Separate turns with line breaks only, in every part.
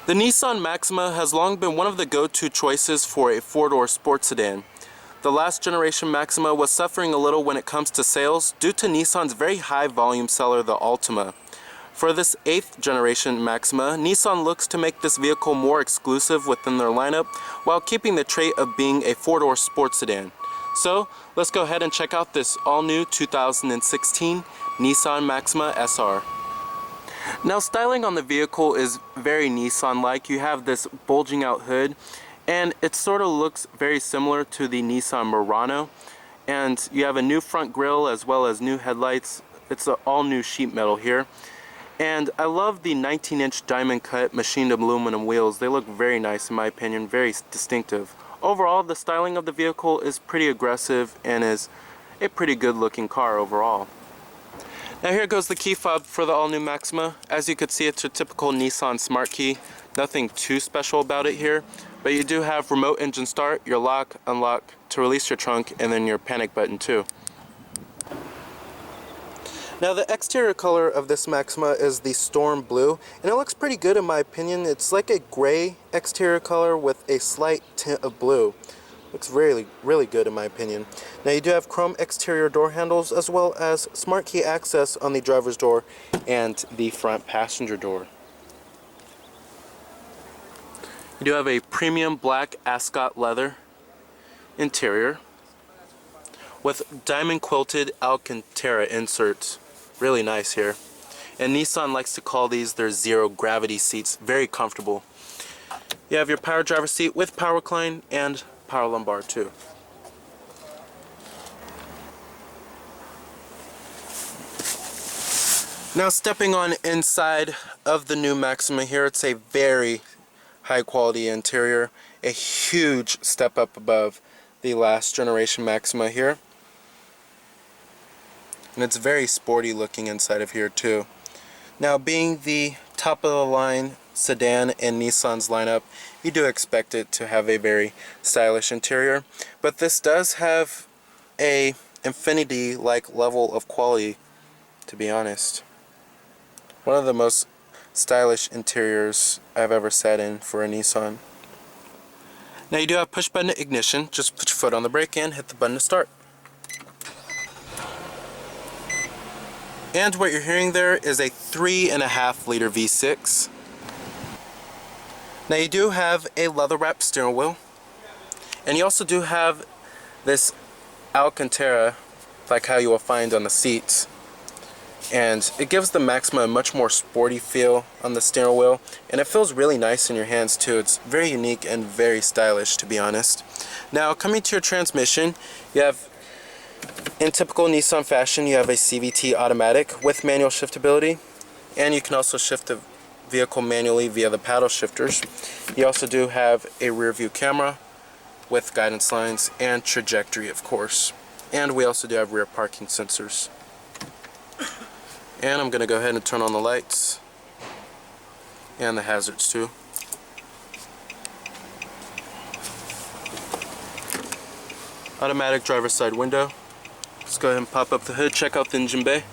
The Nissan Maxima has long been one of the go-to choices for a four-door sports sedan. The last generation Maxima was suffering a little when it comes to sales due to Nissan's very high volume seller, the Altima. For this 8th generation Maxima, Nissan looks to make this vehicle more exclusive within their lineup while keeping the trait of being a four-door sports sedan. So, let's go ahead and check out this all-new 2016 Nissan Maxima SR. Now, styling on the vehicle is very Nissan-like. You have this bulging out hood, and it sort of looks very similar to the Nissan Murano. And you have a new front grille as well as new headlights. It's an all-new sheet metal here. And I love the 19-inch diamond cut machined aluminum wheels. They look very nice in my opinion, very distinctive. Overall, the styling of the vehicle is pretty aggressive and is a pretty good looking car overall. Now here goes the key fob for the all-new Maxima. As you can see, it's a typical Nissan smart key. Nothing too special about it here, but you do have remote engine start, your lock, unlock to release your trunk, and then your panic button too. Now the exterior color of this Maxima is the Storm Blue, and it looks pretty good in my opinion. It's like a gray exterior color with a slight tint of blue. Looks really good in my opinion. Now you do have chrome exterior door handles as well as smart key access on the driver's door and the front passenger door. You do have a premium black Ascot leather interior with diamond quilted Alcantara inserts. Really nice here. And Nissan likes to call these their zero gravity seats. Very comfortable. You have your power driver seat with power recline and power lumbar too. Now stepping on inside of the new Maxima here, it's a very high quality interior. A huge step up above the last generation Maxima here. And it's very sporty looking inside of here too. Now, being the top of the line sedan in Nissan's lineup, you do expect it to have a very stylish interior, but this does have a Infiniti-like level of quality, to be honest. One of the most stylish interiors I've ever sat in for a Nissan. Now you do have push button ignition. Just put your foot on the brake and hit the button to start. And what you're hearing there is a 3.5 liter V6. Now you do have a leather wrapped steering wheel, and you also do have this Alcantara like how you will find on the seats, and it gives the Maxima a much more sporty feel on the steering wheel, and it feels really nice in your hands too. It's very unique and very stylish, to be honest. Now coming to your transmission, you have, in typical Nissan fashion, you have a CVT Automatic with manual shiftability, and you can also shift the vehicle manually via the paddle shifters. You also do have a rear view camera with guidance lines and trajectory, of course. And we also do have rear parking sensors. And I'm going to go ahead and turn on the lights and the hazards too. Automatic driver's side window. Let's go ahead and pop up the hood, check out the engine bay.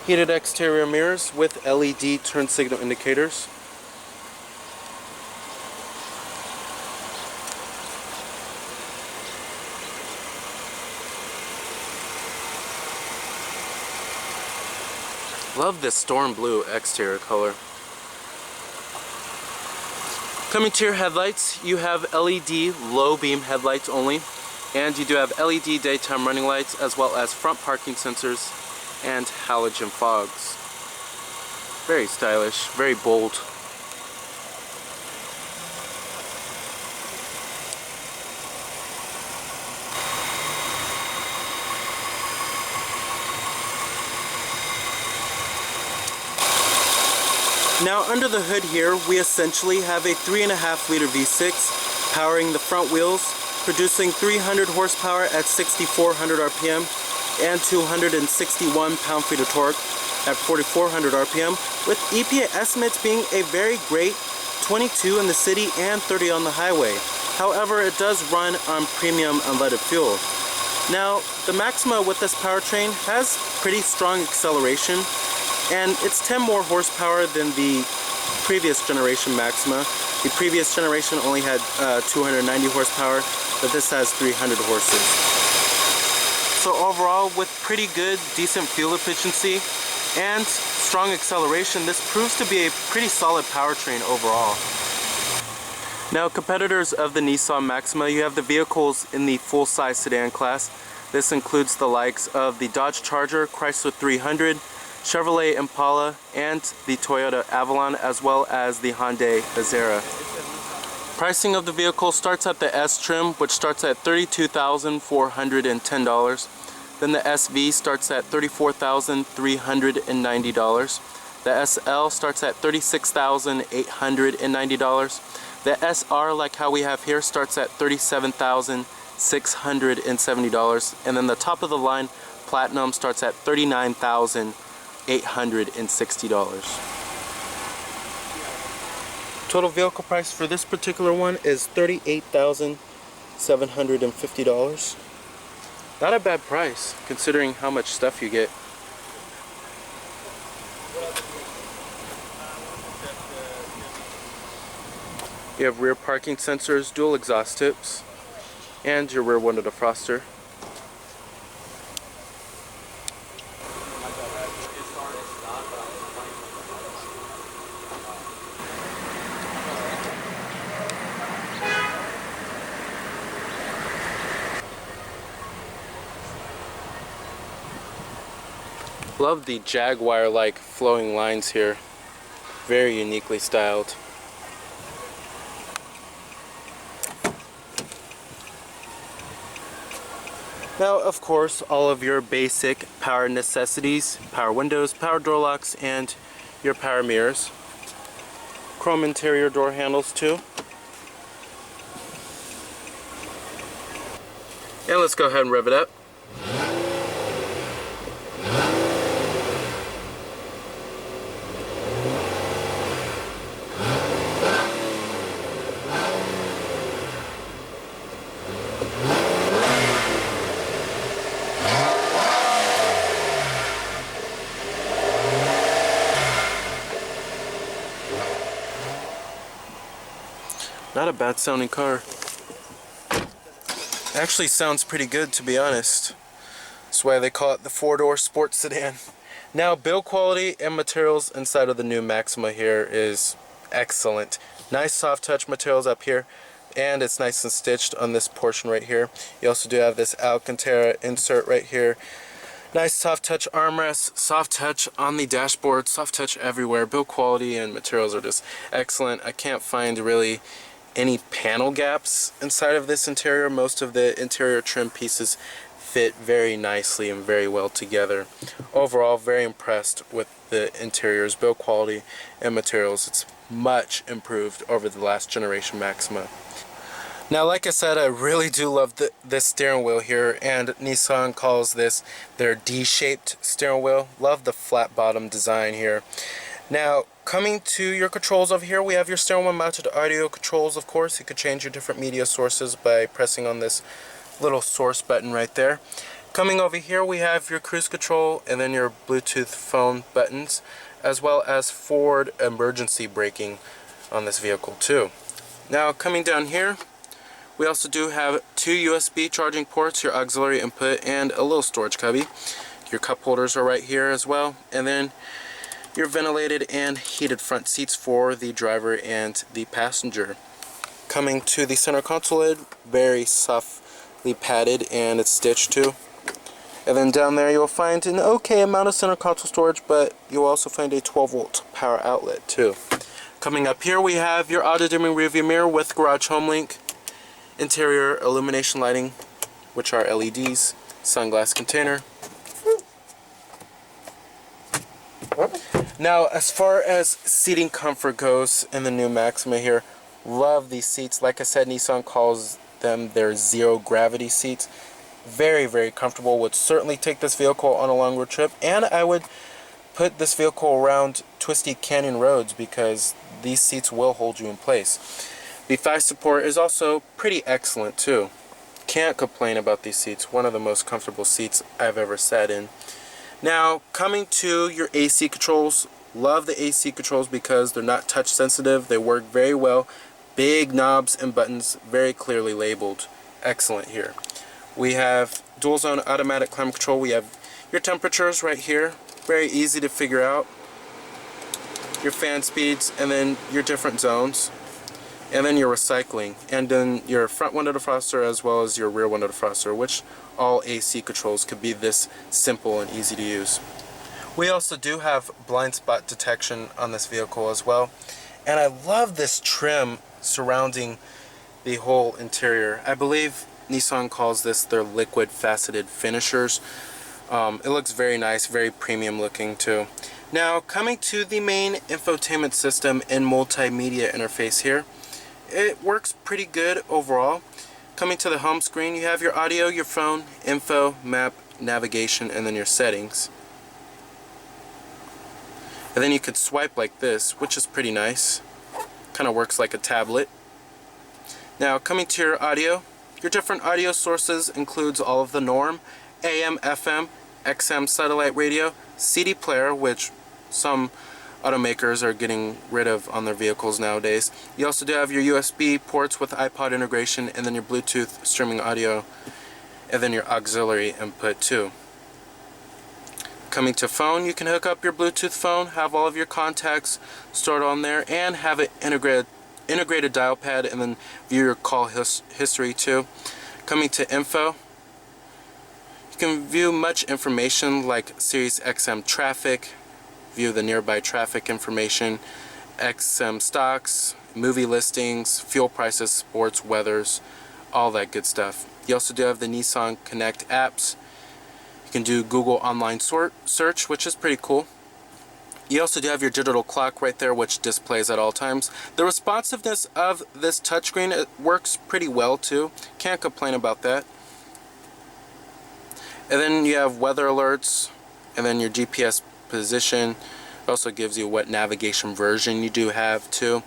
Heated exterior mirrors with LED turn signal indicators. Love this storm blue exterior color. Coming to your headlights, you have LED low beam headlights only, and you do have LED daytime running lights as well as front parking sensors and halogen fogs. Very stylish, very bold. Now under the hood here, we essentially have a 3.5 liter V6 powering the front wheels, producing 300 horsepower at 6,400 RPM and 261 pound-feet of torque at 4,400 RPM, with EPA estimates being a very great 22 in the city and 30 on the highway. However, it does run on premium unleaded fuel. Now, the Maxima with this powertrain has pretty strong acceleration, and it's 10 more horsepower than the previous generation Maxima. The previous generation only had 290 horsepower, but this has 300 horses. So overall, with pretty good, decent fuel efficiency and strong acceleration, this proves to be a pretty solid powertrain overall. Now, competitors of the Nissan Maxima, you have the vehicles in the full-size sedan class. This includes the likes of the Dodge Charger, Chrysler 300, Chevrolet Impala, and the Toyota Avalon, as well as the Hyundai Azera. Pricing of the vehicle starts at the S trim, which starts at $32,410. Then the SV starts at $34,390. The SL starts at $36,890. The SR, like how we have here, starts at $37,670. And then the top of the line, Platinum, starts at $39,860. Total vehicle price for this particular one is $38,750. Not a bad price, considering how much stuff you get. You have rear parking sensors, dual exhaust tips, and your rear window defroster. Love the Jaguar-like flowing lines here. Very uniquely styled. Now, of course, all of your basic power necessities, power windows, power door locks, and your power mirrors. Chrome interior door handles too. And let's go ahead and rev it up. Not a bad sounding car. Actually sounds pretty good, to be honest. That's why they call it the four-door sports sedan. Now, build quality and materials inside of the new Maxima here is excellent. Nice soft touch materials up here, and it's nice and stitched on this portion right here. You also do have this Alcantara insert right here. Nice soft touch armrest, soft touch on the dashboard, soft touch everywhere. Build quality and materials are just excellent. I can't find really any panel gaps inside of this interior. Most of the interior trim pieces fit very nicely and very well together. Overall, very impressed with the interior's build quality and materials. It's much improved over the last generation Maxima. Now, like I said, I really do love this steering wheel here, and Nissan calls this their D-shaped steering wheel. Love the flat bottom design here. Now, coming to your controls over here, we have your steering wheel mounted audio controls, of course. You could change your different media sources by pressing on this little source button right there. Coming over here, we have your cruise control and then your Bluetooth phone buttons, as well as forward emergency braking on this vehicle too. Now, coming down here, we also do have two USB charging ports, your auxiliary input, and a little storage cubby. Your cup holders are right here as well, and then your ventilated and heated front seats for the driver and the passenger. Coming to the center console lid, very softly padded and it's stitched too. And then down there you'll find an okay amount of center console storage, but you'll also find a 12-volt power outlet too. Coming up here, we have your auto-dimming rearview mirror with garage home link, interior illumination lighting, which are LEDs, sunglass container. Now, as far as seating comfort goes in the new Maxima here, love these seats. Like I said, Nissan calls them their zero gravity seats. Very, very comfortable. Would certainly take this vehicle on a long road trip, and I would put this vehicle around twisty canyon roads because these seats will hold you in place. The thigh support is also pretty excellent too. Can't complain about these seats. One of the most comfortable seats I've ever sat in. Now, coming to your AC controls, Love the AC controls because they're not touch sensitive. They work very well. Big knobs and buttons, very clearly labeled. Excellent here. We have dual zone automatic climate control. We have your temperatures right here. Very easy to figure out. Your fan speeds, and then your different zones. And then your recycling. And then your front window defroster as well as your rear window defroster, which all AC controls could be this simple and easy to use. We also do have blind spot detection on this vehicle as well. And I love this trim surrounding the whole interior. I believe Nissan calls this their liquid faceted finishers. It looks very nice, very premium looking too. Now coming to the main infotainment system and multimedia interface here, it works pretty good overall. Coming to the home screen, you have your audio, your phone, info, map, navigation, and then your settings. And then you could swipe like this, which is pretty nice. Kind of works like a tablet. Now coming to your audio, your different audio sources includes all of the norm, AM, FM, XM satellite radio, CD player, which some automakers are getting rid of on their vehicles nowadays. You also do have your USB ports with iPod integration, and then your Bluetooth streaming audio, and then your auxiliary input too. Coming to phone, you can hook up your Bluetooth phone, have all of your contacts stored on there, and have it integrated dial pad, and then view your call history too. Coming to info, you can view much information like Sirius XM traffic, view the nearby traffic information, XM stocks, movie listings, fuel prices, sports, weathers, all that good stuff. You also do have the Nissan Connect apps. You can do Google online search, which is pretty cool. You also do have your digital clock right there, which displays at all times. The responsiveness of this touchscreen, it works pretty well too. Can't complain about that. And then you have weather alerts, and then your GPS position. It also gives you what navigation version you do have too.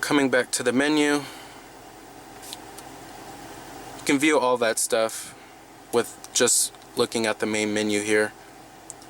Coming back to the menu, you can view all that stuff with just looking at the main menu here.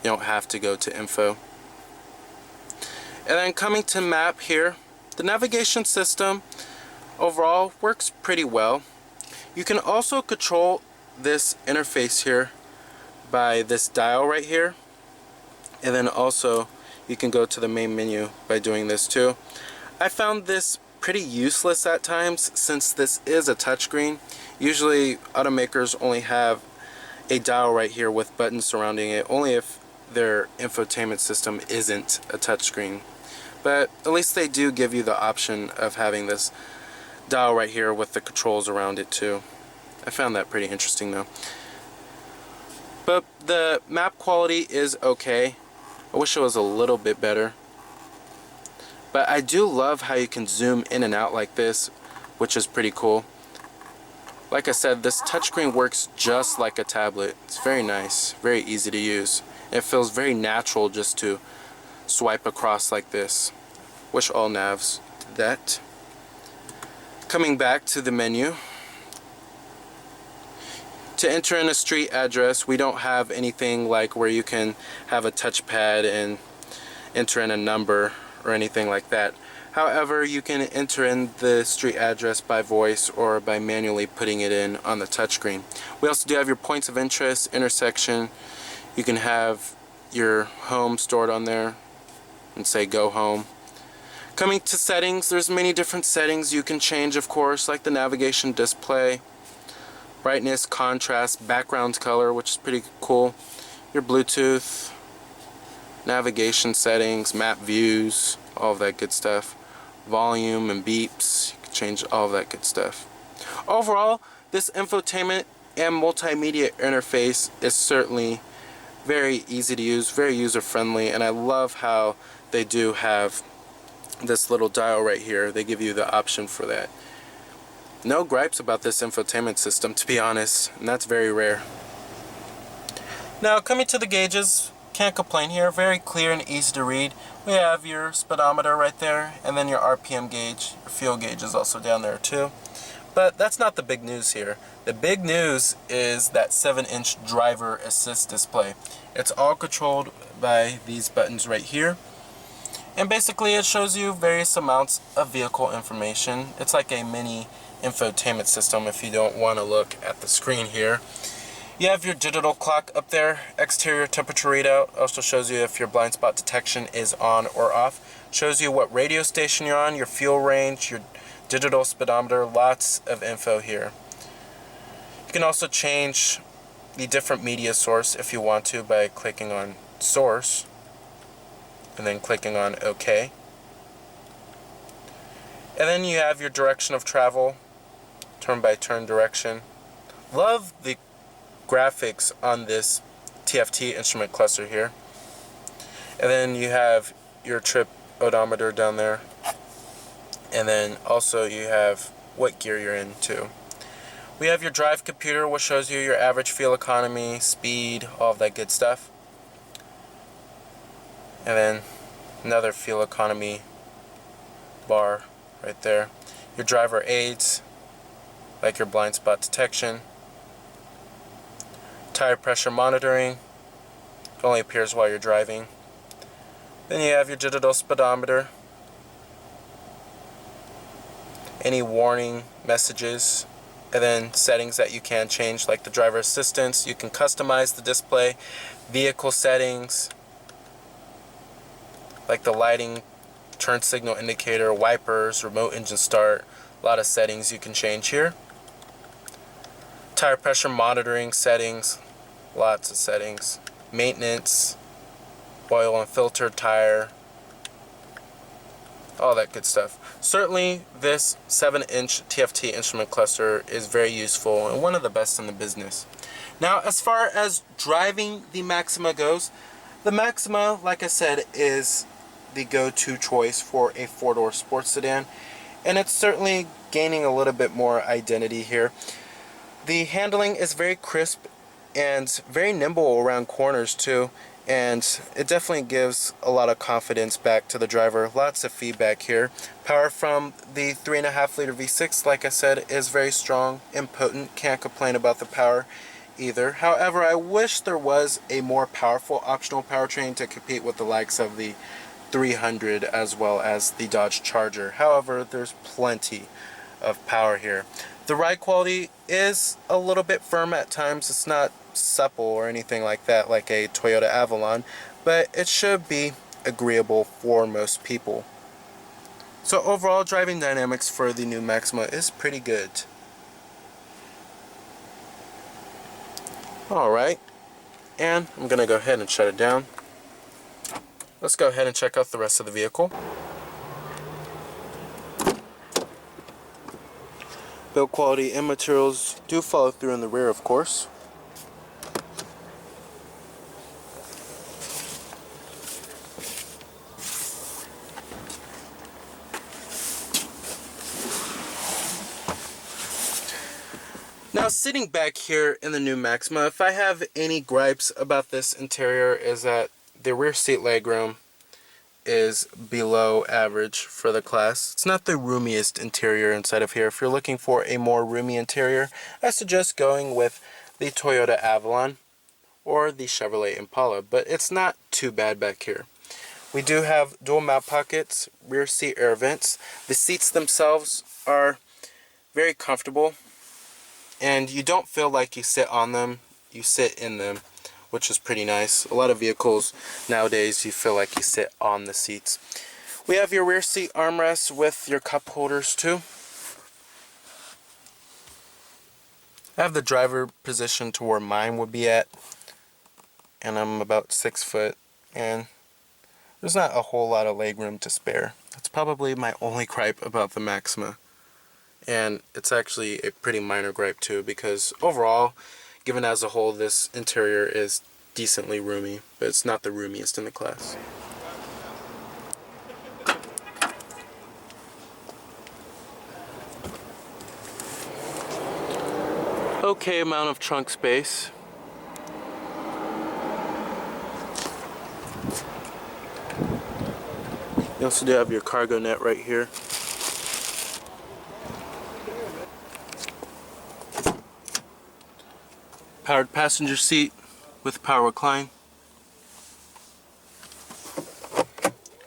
You don't have to go to info. And then coming to map here, the navigation system overall works pretty well. You can also control this interface here by this dial right here, and then also you can go to the main menu by doing this too. I found this pretty useless at times since this is a touchscreen. Usually automakers only have a dial right here with buttons surrounding it, only if their infotainment system isn't a touchscreen. But at least they do give you the option of having this dial right here with the controls around it too. I found that pretty interesting though. But the map quality is okay. I wish it was a little bit better. But I do love how you can zoom in and out like this, which is pretty cool. Like I said, this touchscreen works just like a tablet. It's very nice, very easy to use. It feels very natural just to swipe across like this. Wish all navs did that. Coming back to the menu. To enter in a street address, we don't have anything like where you can have a touchpad and enter in a number or anything like that. However, you can enter in the street address by voice or by manually putting it in on the touchscreen. We also do have your points of interest, intersection. You can have your home stored on there and say go home. Coming to settings, there's many different settings you can change, of course, like the navigation display, brightness, contrast, background color, which is pretty cool, your Bluetooth, navigation settings, map views, all of that good stuff, volume and beeps. You can change all of that good stuff. Overall, this infotainment and multimedia interface is certainly very easy to use, very user friendly, and I love how they do have this little dial right here. They give you the option for that. No gripes about this infotainment system, to be honest, and that's very rare. Now coming to the gauges, can't complain here, very clear and easy to read. We have your speedometer right there, and then your RPM gauge. Your fuel gauge is also down there too. But that's not the big news here. The big news is that 7-inch driver assist display. It's all controlled by these buttons right here. And basically it shows you various amounts of vehicle information. It's like a mini infotainment system if you don't want to look at the screen here. You have your digital clock up there, exterior temperature readout, also shows you if your blind spot detection is on or off. Shows you what radio station you're on, your fuel range, your digital speedometer, lots of info here. You can also change the different media source if you want to by clicking on source and then clicking on OK. And then you have your direction of travel, turn by turn direction. Love the graphics on this TFT instrument cluster here. And then you have your trip odometer down there. And then also you have what gear you're in too. We have your drive computer, which shows you your average fuel economy, speed, all of that good stuff. And then another fuel economy bar right there. Your driver aids, like your blind spot detection. Tire pressure monitoring, it only appears while you're driving. Then you have your digital speedometer. Any warning messages, and then settings that you can change, like the driver assistance. You can customize the display, vehicle settings, like the lighting, turn signal indicator, wipers, remote engine start. A lot of settings you can change here. Tire pressure monitoring settings, lots of settings. Maintenance, oil and filter tire, all that good stuff. Certainly this 7-inch TFT instrument cluster is very useful and one of the best in the business. Now as far as driving the Maxima goes, the Maxima, like I said, is the go-to choice for a 4-door sports sedan, and it's certainly gaining a little bit more identity here. The handling is very crisp and very nimble around corners too, and it definitely gives a lot of confidence back to the driver. Lots of feedback here. Power from the 3.5 liter V6, like I said, is very strong and potent. Can't complain about the power either. However, I wish there was a more powerful optional powertrain to compete with the likes of the 300 as well as the Dodge Charger. However, there's plenty of power here. The ride quality is a little bit firm at times. It's not supple or anything like that like a Toyota Avalon, but it should be agreeable for most people. So overall, driving dynamics for the new Maxima is pretty good. Alright, and I'm going to go ahead and shut it down. Let's go ahead and check out the rest of the vehicle. Build quality and materials do follow through in the rear, of course. Now, sitting back here in the new Maxima, if I have any gripes about this interior, is that the rear seat legroom is below average for the class. It's not the roomiest interior inside of here. If you're looking for a more roomy interior, I suggest going with the Toyota Avalon or the Chevrolet Impala, but it's not too bad back here. We do have dual mount pockets, rear seat air vents. The seats themselves are very comfortable, and you don't feel like you sit on them, you sit in them, which is pretty nice. A lot of vehicles nowadays you feel like you sit on the seats. We have your rear seat armrests with your cup holders too. I have the driver position to where mine would be at, and I'm about 6 foot, and there's not a whole lot of legroom to spare. That's probably my only gripe about the Maxima, and it's actually a pretty minor gripe too, because overall, given as a whole, this interior is decently roomy, but it's not the roomiest in the class. Okay amount of trunk space. You also do have your cargo net right here. powered passenger seat with power recline.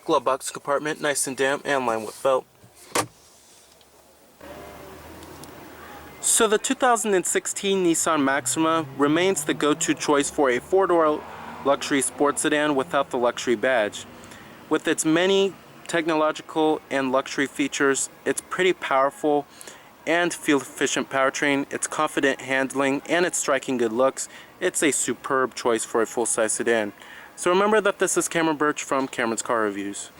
Glove box compartment, nice and damp and lined with felt. So the 2016 Nissan Maxima remains the go-to choice for a four-door luxury sports sedan without the luxury badge. With its many technological and luxury features, its pretty powerful and fuel-efficient powertrain, its confident handling, and its striking good looks, it's a superb choice for a full-size sedan. So remember that this is Cameron Birch from Cameron's Car Reviews.